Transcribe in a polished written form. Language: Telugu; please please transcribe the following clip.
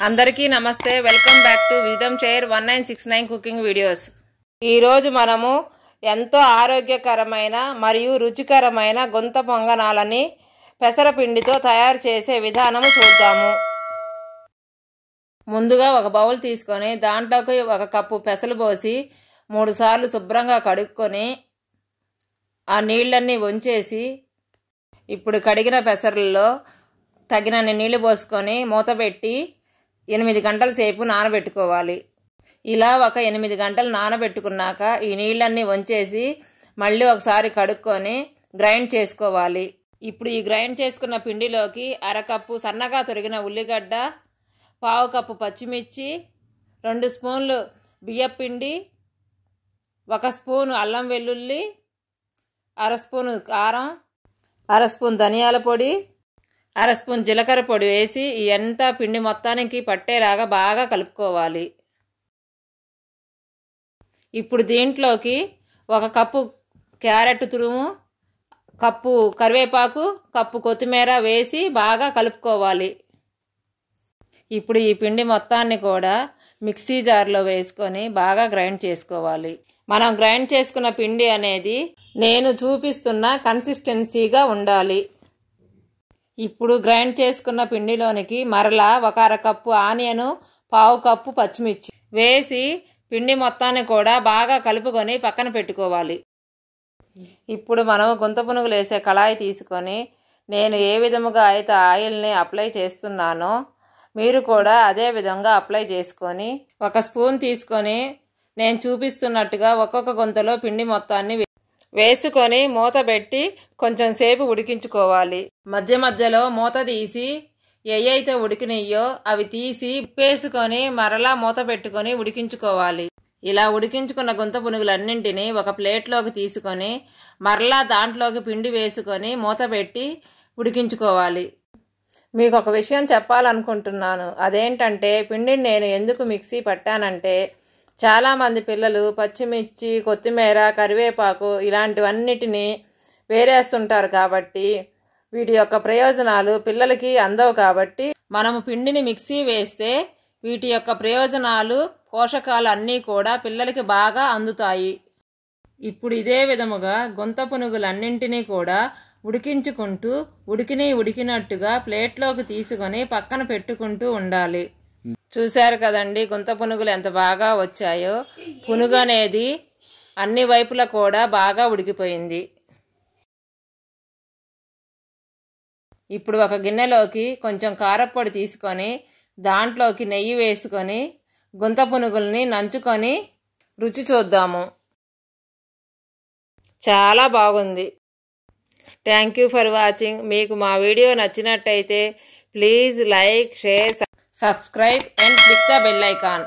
అందరికీ నమస్తే welcome back to wisdom chair 1969 cooking videos. ఈ రోజు మనము ఎంతో ఆరోగ్యకరమైన మరియు రుచికరమైన గుంత పొంగనాలని పెసరపిండితో తయారు చేసే విధానము చూద్దాము। ముందుగా ఒక బౌల్ తీసుకొని దాంట్లోకి ఒక కప్పు పెసలు పోసి 3 సార్లు శుభ్రంగా కడుక్కొని ఆ నీళ్ళన్నీ వంచేసి ఇప్పుడు కడిగిన పెసరల్లో తగినన్ని నీళ్లు పోసుకొని మూతపెట్టి 8 గంటల సేపు నానబెట్టుకోవాలి। ఇలా ఒక 8 గంటలు నానబెట్టుకున్నాక ఈ నీళ్ళన్నీ వంచేసి మళ్ళీ ఒకసారి కడుక్కొని గ్రైండ్ చేసుకోవాలి। ఇప్పుడు ఈ గ్రైండ్ చేసుకున్న పిండిలోకి అరకప్పు సన్నగా తొరిగిన ఉల్లిగడ్డ, పావు కప్పు పచ్చిమిర్చి, 2 స్పూన్లు బియ్యపిండి, 1 స్పూను అల్లం వెల్లుల్లి, 1/2 స్పూను కారం, 1/2 స్పూన్ ధనియాల పొడి, 1/2 స్పూన్ జీలకర్ర పొడి వేసి ఈ అంతా పిండి మొత్తానికి పట్టేలాగా బాగా కలుపుకోవాలి। ఇప్పుడు దీంట్లోకి 1 కప్పు క్యారెట్ తురుము, కప్పు కరివేపాకు, కప్పు కొత్తిమీర వేసి బాగా కలుపుకోవాలి। ఇప్పుడు ఈ పిండి మొత్తాన్ని కూడా మిక్సీ జార్లో వేసుకొని బాగా గ్రైండ్ చేసుకోవాలి। మనం గ్రైండ్ చేసుకున్న పిండి అనేది నేను చూపిస్తున్న కన్సిస్టెన్సీగా ఉండాలి। ఇప్పుడు గ్రైండ్ చేసుకున్న పిండిలోనికి మరలా 1/2 కప్పు ఆనియన్, పావు కప్పు పచ్చిమిర్చి వేసి పిండి మొత్తాన్ని కూడా బాగా కలుపుకొని పక్కన పెట్టుకోవాలి। ఇప్పుడు మనం గుంత పునుగులు వేసే కళాయి తీసుకొని నేను ఏ విధముగా అయితే ఆయిల్ని అప్లై చేస్తున్నానో మీరు కూడా అదే విధంగా అప్లై చేసుకొని 1 స్పూన్ తీసుకొని నేను చూపిస్తున్నట్టుగా ఒక్కొక్క గుంతలో పిండి మొత్తాన్ని వేసుకొని మూత పెట్టి కొంచెం సేపు ఉడికించుకోవాలి। మధ్య మధ్యలో మూత తీసి ఏయైతే ఉడికినయ్యో అవి తీసి వేసుకొని మరలా మూత పెట్టుకొని ఉడికించుకోవాలి। ఇలా ఉడికించుకున్న గుంత పునుగులన్నింటినీ ఒక ప్లేట్లోకి తీసుకొని మరలా దాంట్లోకి పిండి వేసుకొని మూత పెట్టి ఉడికించుకోవాలి। మీకు ఒక విషయం చెప్పాలనుకుంటున్నాను, అదేంటంటే పిండిని నేను ఎందుకు మిక్సీ పట్టానంటే చాలామంది పిల్లలు పచ్చిమిర్చి, కొత్తిమీర, కరివేపాకు ఇలాంటివన్నిటినీ వేరేస్తుంటారు కాబట్టి వీటి యొక్క ప్రయోజనాలు పిల్లలకి అందవు కాబట్టి మనము పిండిని మిక్సీ వేస్తే వీటి యొక్క ప్రయోజనాలు, పోషకాలు అన్నీ కూడా పిల్లలకి బాగా అందుతాయి। ఇప్పుడు ఇదే విధముగా గుంత పునుగులన్నింటినీ కూడా ఉడికించుకుంటూ ఉడికినట్టుగా ప్లేట్లోకి తీసుకొని పక్కన పెట్టుకుంటూ ఉండాలి। చూశారు కదండి గుంత పునుగులు ఎంత బాగా వచ్చాయో। పునుగు అనేది అన్ని వైపులా కూడా బాగా ఉడికిపోయింది। ఇప్పుడు ఒక గిన్నెలోకి కొంచెం కారప్పొడి తీసుకొని దాంట్లోకి నెయ్యి వేసుకొని గుంత పునుగుల్ని నంచుకొని రుచి చూద్దాము। చాలా బాగుంది। Thank you for watching. మీకు మా వీడియో నచ్చినట్టయితే please like, share, subscribe and click the bell icon.